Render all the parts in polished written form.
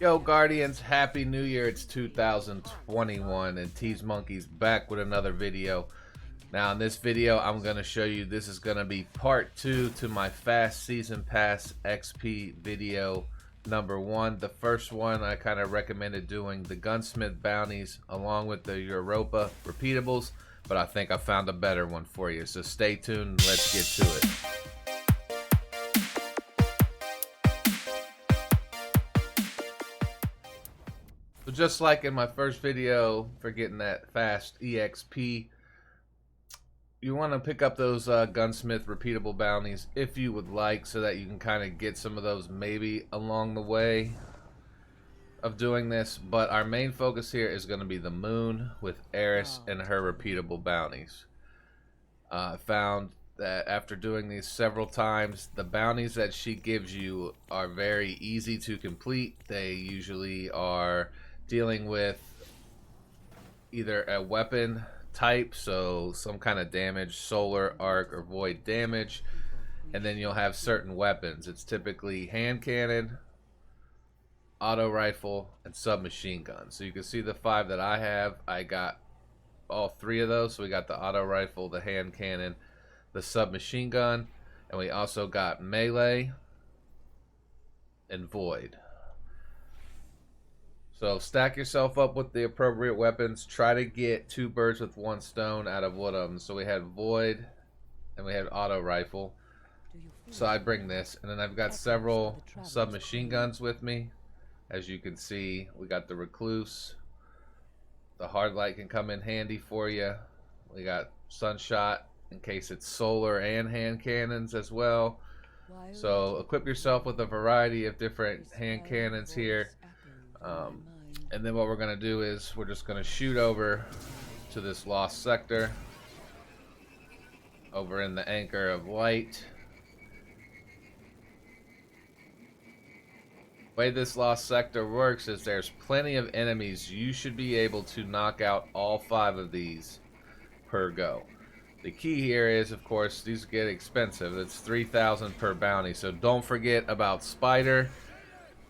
Yo, Guardians, Happy New Year. It's 2021 and Teez Monkey's back with another video. Now, in this video, I'm going to show you this is going to be part 2 to my Fast Season Pass XP video number 1. The first one, I kind of recommended doing the Gunsmith bounties along with the Europa repeatables, but I think I found a better one for you. So stay tuned and let's get to it. So just like in my first video for getting that fast EXP, you want to pick up those Gunsmith repeatable bounties if you would like, so that you can kind of get some of those maybe along the way of doing this. But our main focus here is going to be the Moon with Eris and her repeatable bounties. I found that after doing these several times, the bounties that she gives you are very easy to complete. They usually are dealing with either a weapon type, so some kind of damage, solar, arc, or void damage, and then you'll have certain weapons. It's typically hand cannon, auto rifle, and submachine gun. So you can see the 5 that I have. I got all 3 of those. So we got the auto rifle, the hand cannon, the submachine gun, and we also got melee and void. So stack yourself up with the appropriate weapons. Try to get 2 birds with 1 stone out of one of them. So we had void and we had auto rifle. So I bring this, and then I've got several submachine guns with me. As you can see, we got the recluse. The hard light can come in handy for you. We got sunshot in case it's solar and hand cannons as well. So equip yourself with a variety of different hand cannons here. And then what we're going to do is we're just going to shoot over to this lost sector over in the anchor of light. The way this lost sector works is there's plenty of enemies. You should be able to knock out all 5 of these per go. The key here is, of course, these get expensive. It's 3,000 per bounty, so don't forget about Spider.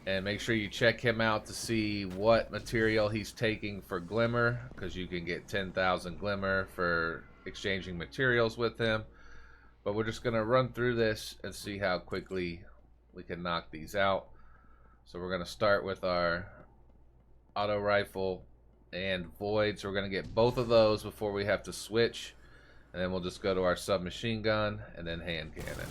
And make sure you check him out to see what material he's taking for Glimmer, because you can get 10,000 Glimmer for exchanging materials with him. But we're just going to run through this and see how quickly we can knock these out. So we're going to start with our auto rifle and void. So we're going to get both of those before we have to switch. And then we'll just go to our submachine gun and then hand cannon.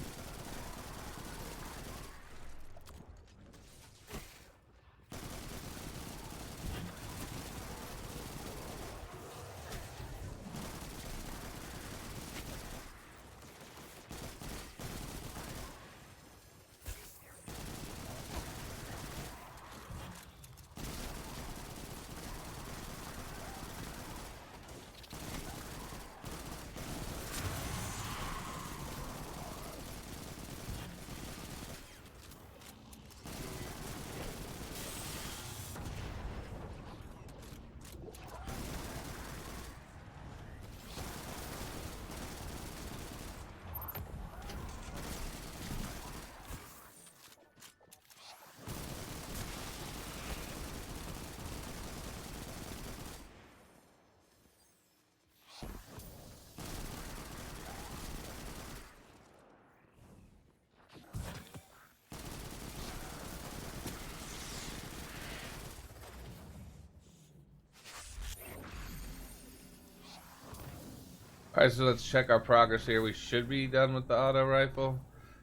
Alright, so let's check our progress here. We should be done with the auto rifle.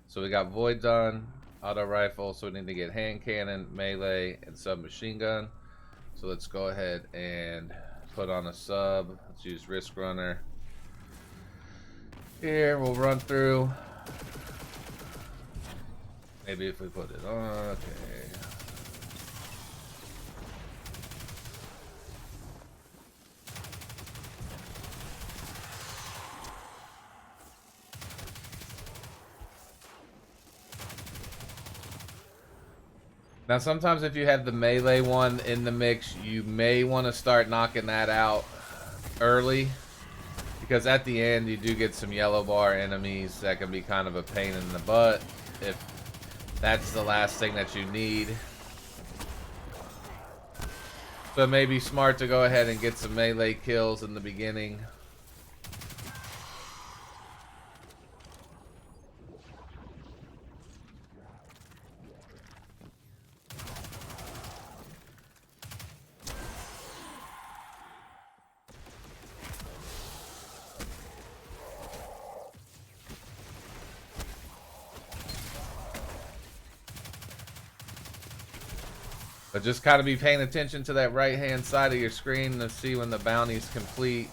So we got void done, auto rifle, so we need to get hand cannon, melee, and submachine gun. So let's go ahead and put on a sub. Let's use Risk Runner. Here, we'll run through. Maybe if we put it on, okay. Now sometimes if you have the melee one in the mix, you may want to start knocking that out early, because at the end you do get some yellow bar enemies that can be kind of a pain in the butt if that's the last thing that you need. So it may be smart to go ahead and get some melee kills in the beginning. But just kind of be paying attention to that right-hand side of your screen to see when the bounty's complete,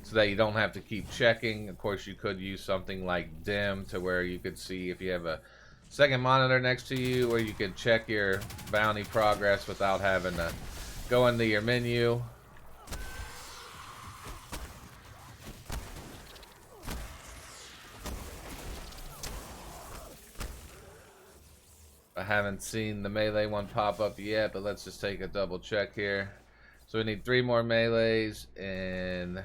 so that you don't have to keep checking. Of course, you could use something like dim to where you could see if you have a second monitor next to you, where you could check your bounty progress without having to go into your menu. I haven't seen the melee one pop up yet, but let's just take a double check here. So we need 3 more melees and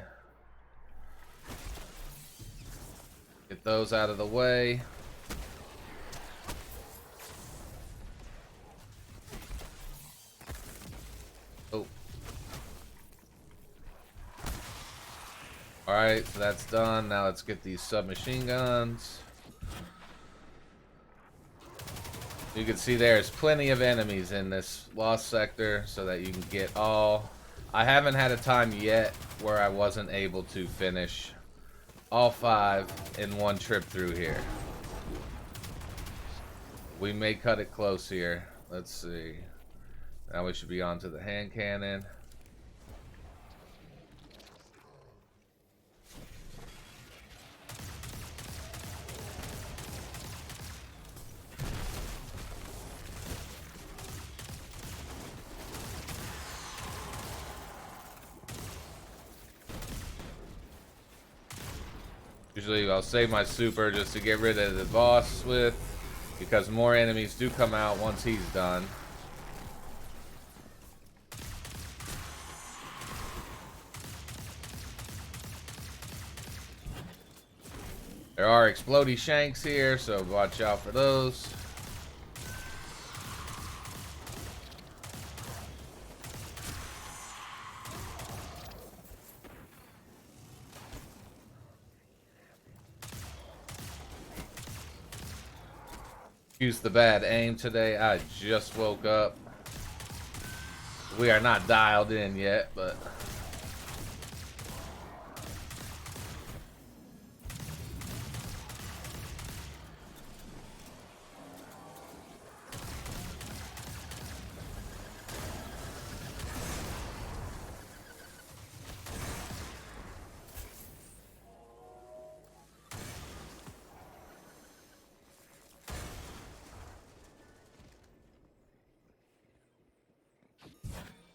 get those out of the way. Oh. Alright, so that's done. Now let's get these submachine guns. You can see there's plenty of enemies in this lost sector so that you can get all. I haven't had a time yet where I wasn't able to finish all 5 in one trip through here. We may cut it close here. Let's see. Now we should be on to the hand cannon. Usually I'll save my super just to get rid of the boss with, because more enemies do come out once he's done. There are explodey shanks here, so watch out for those. Excuse the bad aim today. I just woke up. We are not dialed in yet, but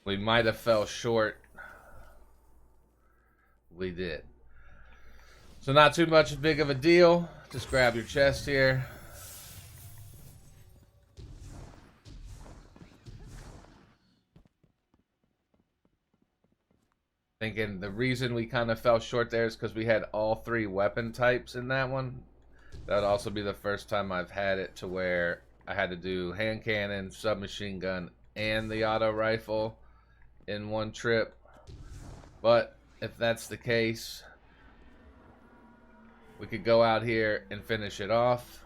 we might have fell short. We did. So not too much big of a deal. Just grab your chest here. Thinking the reason we kind of fell short there is because we had all 3 weapon types in that one. That would also be the first time I've had it to where I had to do hand cannon, submachine gun, and the auto rifle in one trip. But if that's the case, we could go out here and finish it off,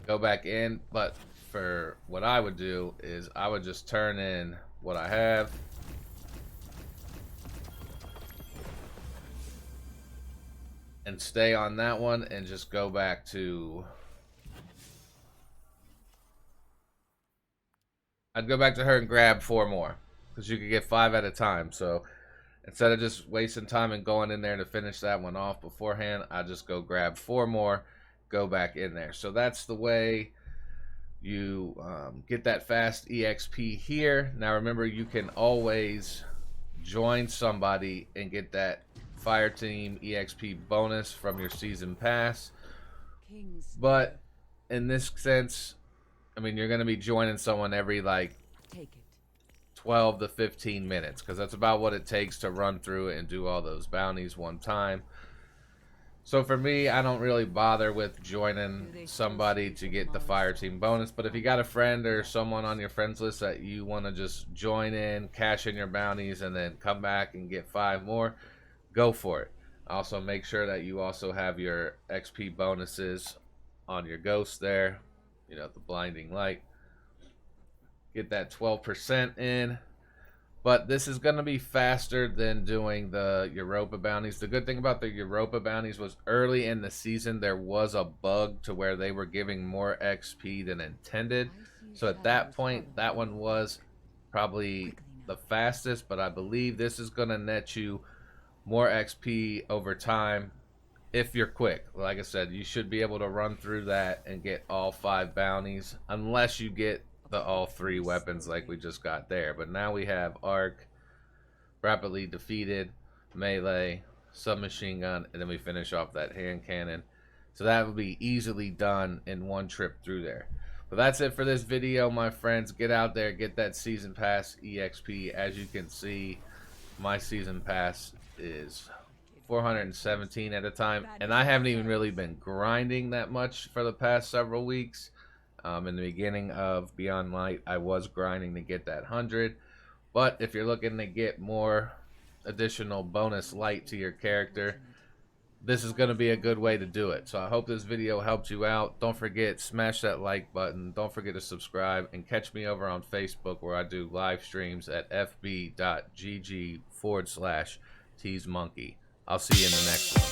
go back in. But for what I would do is I would just turn in what I have, and stay on that one and just go back to, I'd go back to her and grab 4 more, because you could get 5 at a time. So instead of just wasting time and going in there to finish that one off beforehand, I just go grab 4 more, go back in there. So that's the way you get that fast EXP here. Now remember, you can always join somebody and get that fire team EXP bonus from your season pass. But in this sense, I mean, you're going to be joining someone every like 12 to 15 minutes, because that's about what it takes to run through it and do all those bounties one time. So for me, I don't really bother with joining somebody to get the fire team bonus, but if you got a friend or someone on your friends list that you want to just join in, cash in your bounties, and then come back and get 5 more, go for it. Also, make sure that you also have your XP bonuses on your ghost there. You know, the blinding light. Get that 12% in. But this is going to be faster than doing the Europa bounties. The good thing about the Europa bounties was early in the season there was a bug to where they were giving more XP than intended. So at that point, that one was probably the fastest. But I believe this is going to net you more XP over time if you're quick. Like I said, you should be able to run through that and get all 5 bounties, unless you get the all 3 weapons like we just got there. But now we have arc, rapidly defeated, melee, submachine gun, and then we finish off that hand cannon. So that will be easily done in one trip through there. But that's it for this video, my friends. Get out there, get that season pass EXP. As you can see, my season pass is 417 at a time, and I haven't even really been grinding that much for the past several weeks. In the beginning of Beyond Light, I was grinding to get that 100, but if you're looking to get more additional bonus light to your character, this is going to be a good way to do it. So I hope this video helped you out. Don't forget, smash that like button. Don't forget to subscribe, and catch me over on Facebook where I do live streams at fb.gg/TeezMonkey. I'll see you in the next one.